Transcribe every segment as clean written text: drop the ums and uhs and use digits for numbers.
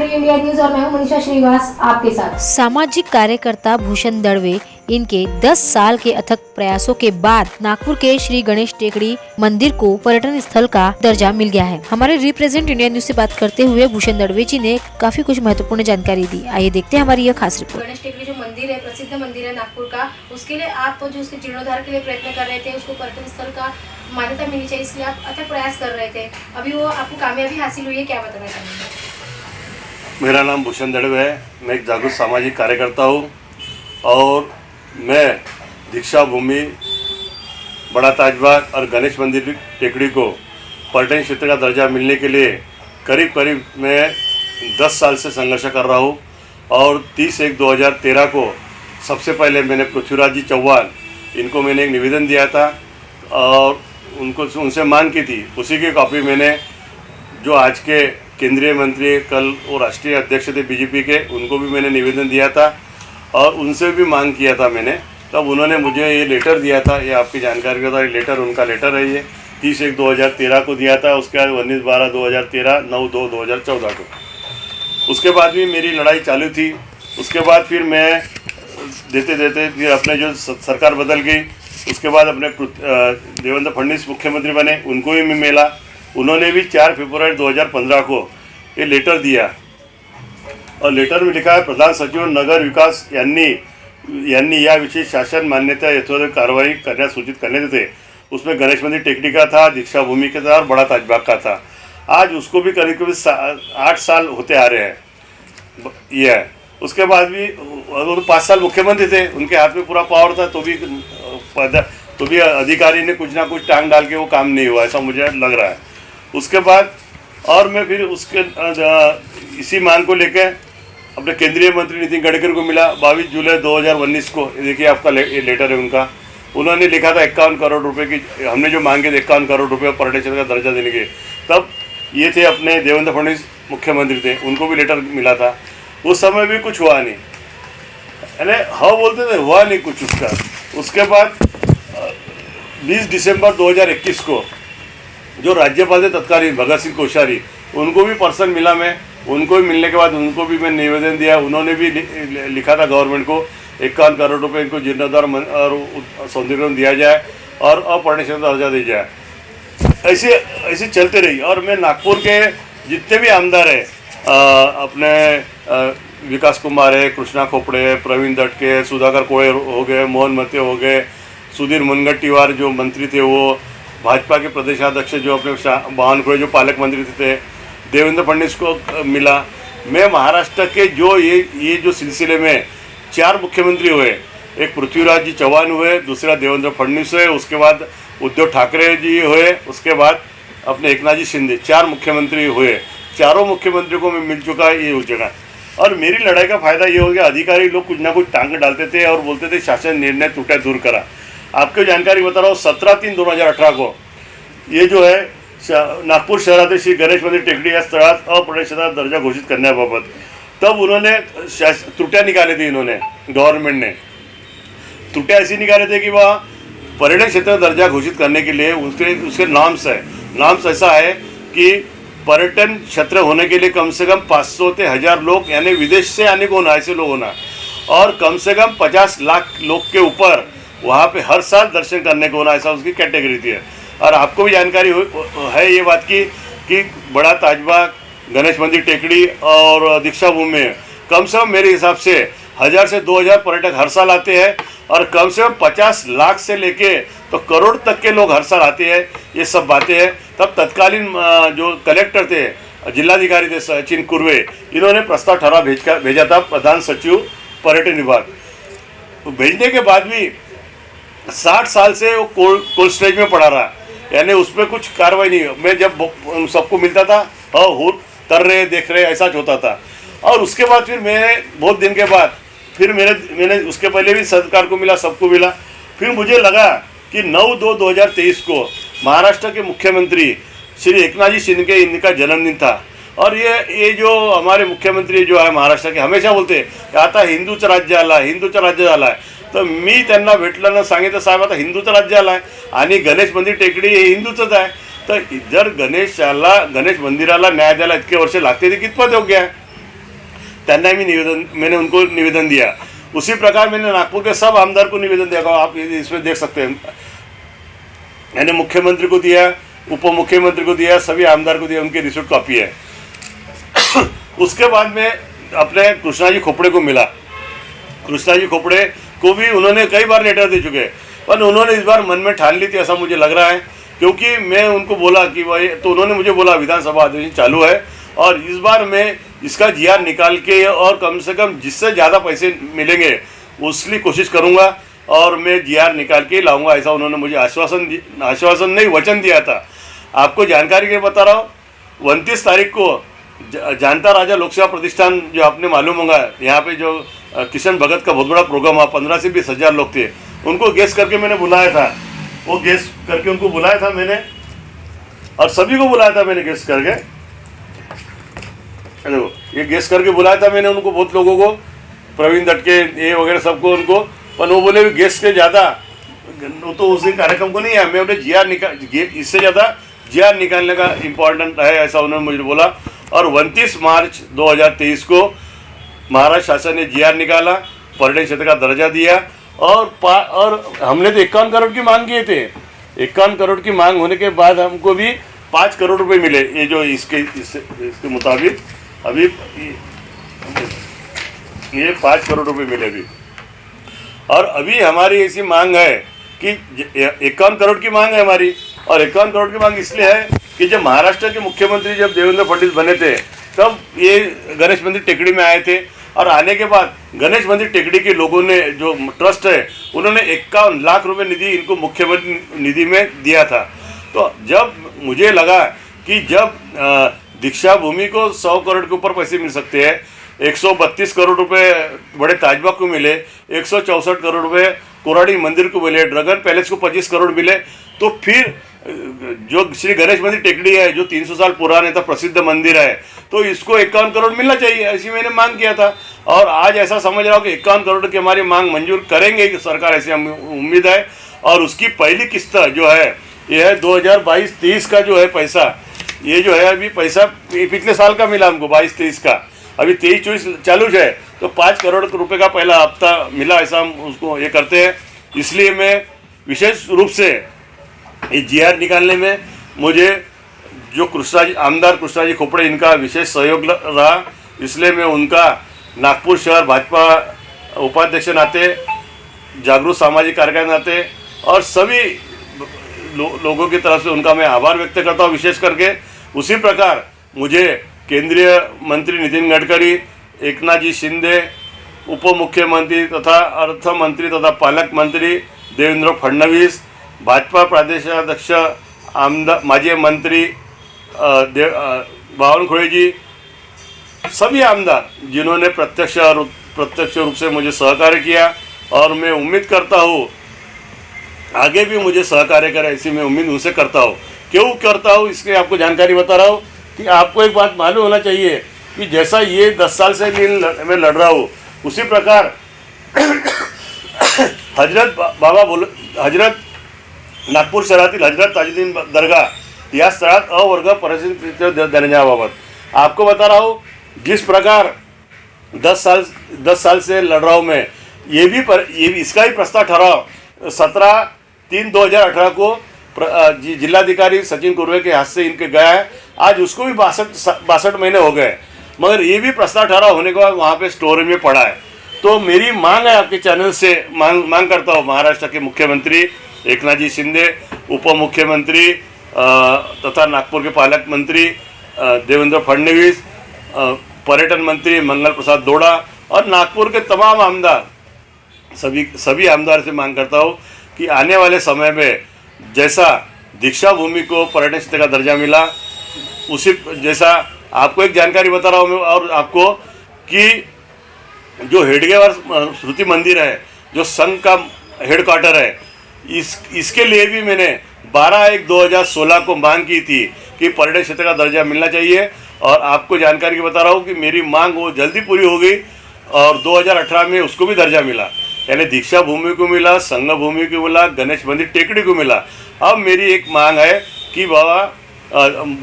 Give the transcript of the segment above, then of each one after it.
रही है India news और मैं हूं मनीषा श्रीवास आपके साथ। सामाजिक कार्यकर्ता भूषण दड़वे इनके 10 साल के अथक प्रयासों के बाद नागपुर के श्री गणेश टेकड़ी मंदिर को पर्यटन स्थल का दर्जा मिल गया है। हमारे रिप्रेजेंट इंडिया न्यूज से बात करते हुए भूषण दड़वे जी ने काफी कुछ महत्वपूर्ण जानकारी दी। आइए देखते हैं हमारी यह खास रिपोर्ट। गणेश टेकड़ी जो मंदिर है, प्रसिद्ध मंदिर है नागपुर का, उसके लिए आप जो उसके जीर्णोद्धार के लिए प्रयत्न कर रहे थे, उसको पर्यटन स्थल का मान्यता मिलनी चाहिए, इसलिए आप अथक प्रयास कर रहे थे। अभी वो आपको कामयाबी हासिल हुई है, क्या बताना चाहेंगे? मेरा नाम भूषण दड़वे है। मैं एक जागरूक सामाजिक कार्यकर्ता हूँ और मैं दीक्षा भूमि, बड़ा ताजबाग और गणेश मंदिर टेकड़ी को पर्यटन क्षेत्र का दर्जा मिलने के लिए करीब मैं 10 साल से संघर्ष कर रहा हूँ। और 30/1/2013 को सबसे पहले मैंने पृथ्वीराज जी चौहान इनको मैंने एक निवेदन दिया था और उनसे मांग की थी। उसी की कॉपी मैंने जो आज के केंद्रीय मंत्री, कल वो राष्ट्रीय अध्यक्ष थे बीजेपी के, उनको भी मैंने निवेदन दिया था और उनसे भी मांग किया था मैंने। तब उन्होंने मुझे ये लेटर दिया था, ये आपकी जानकारी का था, लेटर उनका लेटर है ये 30/1/2013 को दिया था। उसके बाद 19/12/2013, 9/2/2014 को। उसके बाद भी मेरी लड़ाई चालू थी। उसके बाद फिर मैं देते फिर अपने जो सरकार बदल गई, उसके बाद अपने देवेंद्र फडणवीस मुख्यमंत्री बने, उनको भी मैं मिला। उन्होंने भी 4 फरवरी 2015 को ये लेटर दिया और लेटर में लिखा है, प्रधान सचिव नगर विकास यांनी याविषयी शासन मान्यता यथोचित कार्रवाई करण्यास सूचित करण्यात येते। उसमें गणेश मंदिर टेकड़ी का था, दीक्षा भूमि का था और बड़ा ताजबाग का था। आज उसको भी करीब 8 साल होते आ रहे हैं। ये है। उसके बाद भी वो 5 साल मुख्यमंत्री थे, उनके हाथ में पूरा पावर था, तो भी अधिकारी ने कुछ ना कुछ टांग डाल के वो काम नहीं हुआ, ऐसा मुझे लग रहा है। उसके बाद और मैं फिर उसके इसी मांग को लेकर अपने केंद्रीय मंत्री नितिन गडकरी को मिला 22 जुलाई 2019 को। देखिए आपका लेटर है उनका। उन्होंने लिखा था 51 करोड़ रुपए की, हमने जो मांगे थे 51 करोड़ रुपए पर्यटन क्षेत्र का दर्जा देने के। तब ये थे अपने देवेंद्र फडणवीस मुख्यमंत्री थे, उनको भी लेटर मिला था। उस समय भी कुछ हुआ नहीं, यानी हाँ बोलते थे, हुआ नहीं कुछ उसका। उसके बाद 20 दिसंबर 2021 को जो राज्यपाल थे तत्कालीन भगत सिंह कोश्यारी, उनको भी पर्सन मिला मैं। उनको भी मिलने के बाद उनको भी मैं निवेदन दिया। उन्होंने भी लिखा था गवर्नमेंट को 51 करोड़ रुपए इनको जीर्णोद्धार और सौंदर्यीकरण दिया जाए और अपर्यटन क्षेत्र दर्जा दिया जाए। ऐसे चलते रही। और मैं नागपुर के जितने भी आमदार हैं, अपने विकास कुमार है, कृष्णा खोपड़े है, प्रवीण दटके, सुधाकर कोळे हो गए, मोहन मते हो गए, सुधीर मुनगंटीवार जो मंत्री थे, वो भाजपा के प्रदेशाध्यक्ष जो अपने बावनकुळे जो पालक मंत्री थे, देवेंद्र फडणवीस को मिला। मैं महाराष्ट्र के ये जो सिलसिले में 4 मुख्यमंत्री हुए, एक पृथ्वीराज जी चौहान हुए, दूसरा देवेंद्र फडणवीस हुए, उसके बाद उद्धव ठाकरे जी हुए, उसके बाद अपने एकनाथ जी शिंदे, 4 मुख्यमंत्री हुए। चारों मुख्यमंत्री को मैं मिल चुका है ये उस जगह। और मेरी लड़ाई का फायदा ये हो गया, अधिकारी लोग कुछ ना कुछ टांग डालते थे और बोलते थे शासन निर्णय टूटा दूर करा। आपको जानकारी बता रहा हूँ, 17/3/2018 को ये जो है नागपूर शहरातील श्री गणेश मंदिर टेकड़ी या स्थळास अपर्यटन क्षेत्राचा दर्जा घोषित करण्याबाबत तब उन्होंने त्रुटियां निकाली थी। इन्होंने गवर्नमेंट ने त्रुटियां ऐसी निकाले थे कि वह पर्यटन क्षेत्र दर्जा घोषित करने के लिए उसके नॉर्म्स है। नॉर्म्स ऐसा है कि पर्यटन क्षेत्र होने के लिए कम से कम 500 से 1000 लोग, यानी विदेश से आने को होना, ऐसे लोग होना, और कम से कम 50 लाख लोग के ऊपर वहाँ पे हर साल दर्शन करने को होना, ऐसा उसकी कैटेगरी थी। और आपको भी जानकारी है ये बात की कि बड़ा ताजबाग, गणेश मंदिर टेकड़ी और दीक्षा भूमि में कम से कम मेरे हिसाब से 1000 से 2000 पर्यटक हर साल आते हैं और कम से कम 50 लाख से लेके तो करोड़ तक के लोग हर साल आते हैं। ये सब बातें हैं। तब तत्कालीन जो कलेक्टर थे, जिलाधिकारी थे सचिन कुर्वे, इन्होंने प्रस्ताव ठराव भेजा था प्रधान सचिव पर्यटन विभाग। तो भेजने के बाद भी 60 साल से वो कोल्ड स्टोरेज में पड़ा रहा, यानी उसमें कुछ कार्रवाई नहीं। मैं जब सबको मिलता था, कर रहे देख रहे ऐसा होता था। और उसके बाद फिर मैं बहुत दिन के बाद फिर मैंने उसके पहले भी सरकार को मिला, सबको मिला। फिर मुझे लगा कि 9/2/2023 को महाराष्ट्र के मुख्यमंत्री श्री एकनाथ जी शिंदे, इनका जन्मदिन था। और ये जो हमारे मुख्यमंत्री जो है महाराष्ट्र के, हमेशा बोलते हैं आता हिंदूचं राज्य आला आहे, हिंदूचं राज्य झालं आहे। तर मी त्यांना भेटलं ना, सांगितलं साहेब आता हिंदूचं राज्य आलं आहे आणि गणेश मंदिर टेकडी हे हिंदूचंच आहे, तर जर गणेश मंदिराला न्याय द्यायला इतके वर्ष लागते ते कितपत योग्य आहे? त्यांना मैंने उनको निवेदन दिया। उसी प्रकार मैंने नागपुर के सब आमदार को निवेदन दिया, आप इसमें देख सकते हैं। मैंने मुख्यमंत्री को दिया, उप मुख्यमंत्री को दिया, सभी आमदार को दिया, उनकी रिसिप्ट कॉपी है। उसके बाद में अपने कृष्णा जी खोपड़े को मिला। कृष्णा जी खोपड़े को भी उन्होंने कई बार लेटर दे चुके, पर उन्होंने इस बार मन में ठान ली थी, ऐसा मुझे लग रहा है, क्योंकि मैं उनको बोला कि भाई, तो उन्होंने मुझे बोला विधानसभा अधिवेशन चालू है और इस बार मैं इसका जीआर निकाल के और कम से कम जिससे ज़्यादा पैसे मिलेंगे उसकी कोशिश करूँगा और मैं जीआर निकाल के लाऊंगा, ऐसा उन्होंने मुझे आश्वासन नहीं, वचन दिया था। आपको जानकारी के बता रहा हूँ, 29 तारीख को जानता राजा लोक सेवा प्रतिष्ठान, जो आपने मालूम होगा, यहाँ पे जो किशन भगत का बहुत बड़ा प्रोग्राम हुआ, 15 से 20 हज़ार लोग थे, उनको गेस्ट करके मैंने बुलाया था। वो गेस्ट करके उनको बुलाया था मैंने, और सभी को बुलाया था मैंने गेस्ट करके। देखो ये गेस्ट करके बुलाया था मैंने उनको, बहुत लोगों को, प्रवीण दटके ये वगैरह सबको उनको, पर वो बोले गेस्ट के ज़्यादा तो उस दिन कार्यक्रम को नहीं है, मैं उन्हें इससे ज़्यादा जीआर निकालने का इम्पोर्टेंट है, ऐसा उन्होंने मुझे बोला। और 29 मार्च 2023 को महाराष्ट्र शासन ने जीआर निकाला, पर्यटन क्षेत्र का दर्जा दिया, और हमने तो 51 करोड़ की मांग किए थे। 51 करोड़ की मांग होने के बाद हमको भी 5 करोड़ रुपए मिले, ये जो इसके मुताबिक अभी ये 5 करोड़ रुपए मिले अभी। और अभी हमारी ऐसी मांग है कि 51 करोड़ की मांग है हमारी, और 51 करोड़ की मांग इसलिए है कि जब महाराष्ट्र के मुख्यमंत्री जब देवेंद्र फडणवीस बने थे, तब ये गणेश मंदिर टेकड़ी में आए थे, और आने के बाद गणेश मंदिर टेकड़ी के लोगों ने, जो ट्रस्ट है, उन्होंने 51 लाख रुपए निधि इनको मुख्यमंत्री निधि में दिया था। तो जब मुझे लगा कि जब दीक्षा भूमि को 100 करोड़ के ऊपर पैसे मिल सकते हैं, 132 करोड़ रुपए बड़े ताजबाग को मिले, 164 करोड़ रुपए कोराड़ी मंदिर को मिले, ड्रैगन पैलेस को 25 करोड़ मिले, तो फिर जो श्री गणेश मंदिर टेकड़ी है, जो 300 साल पुराने था, प्रसिद्ध मंदिर है, तो इसको 51 करोड़ मिलना चाहिए, ऐसी मैंने मांग किया था। और आज ऐसा समझ रहा हूँ कि 51 करोड़ की हमारी मांग मंजूर करेंगे कि सरकार, ऐसी हमें उम्मीद है। और उसकी पहली किस्त जो है, ये है 2022-23 का जो है पैसा, ये जो है अभी पैसा पिछले साल का मिला हमको, 22-23 का, अभी 23-24 चालू है, तो 5 करोड़ रुपए का पहला हफ्ता मिला, ऐसा हम उसको ये करते हैं। इसलिए मैं विशेष रूप से ये जीआर निकालने में मुझे जो आमदार कृष्णा जी खोपड़े, इनका विशेष सहयोग रहा, इसलिए मैं उनका नागपुर शहर भाजपा उपाध्यक्ष नाते, जागरूक सामाजिक कार्यकर्ता नाते, और सभी लोगों की तरफ से उनका मैं आभार व्यक्त करता हूँ विशेष करके। उसी प्रकार मुझे केंद्रीय मंत्री नितिन गडकरी, एकनाथ जी शिंदे, उप मुख्यमंत्री तथा अर्थ मंत्री तथा पालक मंत्री देवेंद्र फडणवीस, भाजपा प्रदेशाध्यक्ष माजी मंत्री बावनकुळे जी, सभी आमदार जिन्होंने प्रत्यक्ष और अप्रत्यक्ष रूप से मुझे सहकार्य किया, और मैं उम्मीद करता हूँ आगे भी मुझे सहकार्य करे, ऐसी मैं उम्मीद उनसे करता हूँ। क्यों करता हूँ, इसके आपको जानकारी बता रहा हूँ कि आपको एक बात मालूम होना चाहिए कि जैसा ये 10 साल से मैं लड़ रहा हूँ, उसी प्रकार हजरत नागपूर शहरातील हजरत ताजुद्दीन दर्गा या स्थळात अवर्ग परिस्थिती देण्याबाबत आपको बता रहा हूँ, जिस प्रकार 10 साल से लड़ रहा हूँ मैं, इसका ही प्रस्ताव ठहराव 17/3/2018 को जिलाधिकारी सचिन कुर्वे के हाथ से इनके गया है। आज उसको भी 62 महीने हो गए, मगर ये भी प्रस्ताव ठहराव होने के बाद वहाँ पे स्टोरेज में पड़ा है। तो मेरी मांग है आपके चैनल से, मांग करता हूँ महाराष्ट्र के मुख्यमंत्री एकनाथ जी शिंदे, उप मुख्यमंत्री तथा नागपुर के पालक मंत्री देवेंद्र फडणवीस, पर्यटन मंत्री मंगल प्रसाद दोड़ा, और नागपुर के तमाम आमदार, सभी आमदार से मांग करता हूँ कि आने वाले समय में जैसा दीक्षा भूमि को पर्यटन क्षेत्र का दर्जा मिला, उसी जैसा आपको एक जानकारी बता रहा हूँ मैं और आपको कि जो हेडगेवार स्मृति मंदिर है, जो संघ का हेडक्वार्टर है, इसके लिए भी मैंने 12/1/2016 को मांग की थी कि पर्यटन क्षेत्र का दर्जा मिलना चाहिए। और आपको जानकारी बता रहा हूँ कि मेरी मांग वो जल्दी पूरी हो गई, और 2018 में उसको भी दर्जा मिला, यानी दीक्षा भूमि को मिला, संघ भूमि को मिला, गणेश मंदिर टेकड़ी को मिला। अब मेरी एक मांग है कि बाबा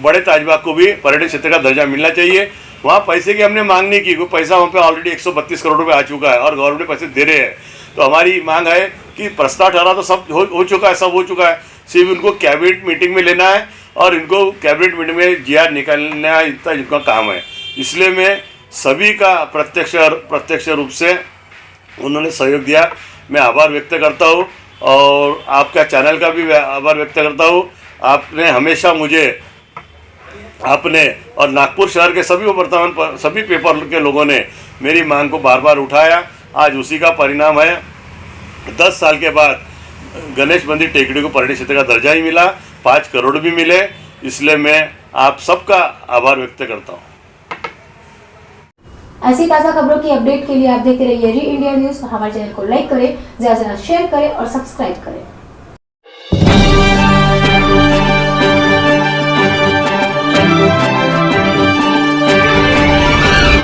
बड़े ताजबाग को भी पर्यटन क्षेत्र का दर्जा मिलना चाहिए, वहाँ पैसे की हमने मांग नहीं की, कोई पैसा वहाँ पे ऑलरेडी 132 करोड़ रुपए आ चुका है और गवर्नमेंट पैसे दे रहे हैं। तो हमारी मांग है कि प्रस्ताव ठहरा तो सब हो चुका है, सब हो चुका है, सिर्फ इनको कैबिनेट मीटिंग में लेना है और इनको कैबिनेट मीटिंग में जीआर निकालना इतना इनका काम है। इसलिए मैं सभी का प्रत्यक्ष रूप से उन्होंने सहयोग दिया, मैं आभार व्यक्त करता हूँ और आपका चैनल का भी आभार व्यक्त करता हूँ। आपने हमेशा मुझे आपने और नागपुर शहर के सभी पेपर के लोगों ने मेरी मांग को बार बार उठाया। आज उसी का परिणाम है 10 साल के बाद गणेश मंदिर टेकड़ी को पर्यटन क्षेत्र का दर्जा ही मिला, 5 करोड़ भी मिले। इसलिए मैं आप सबका आभार व्यक्त करता हूँ। ऐसी ताज़ा खबरों की अपडेट के लिए आप देखते रहिए री इंडिया न्यूज़। हमारे चैनल को लाइक करें, ज़्यादा से ज़्यादा शेयर करें और सब्सक्राइब करें।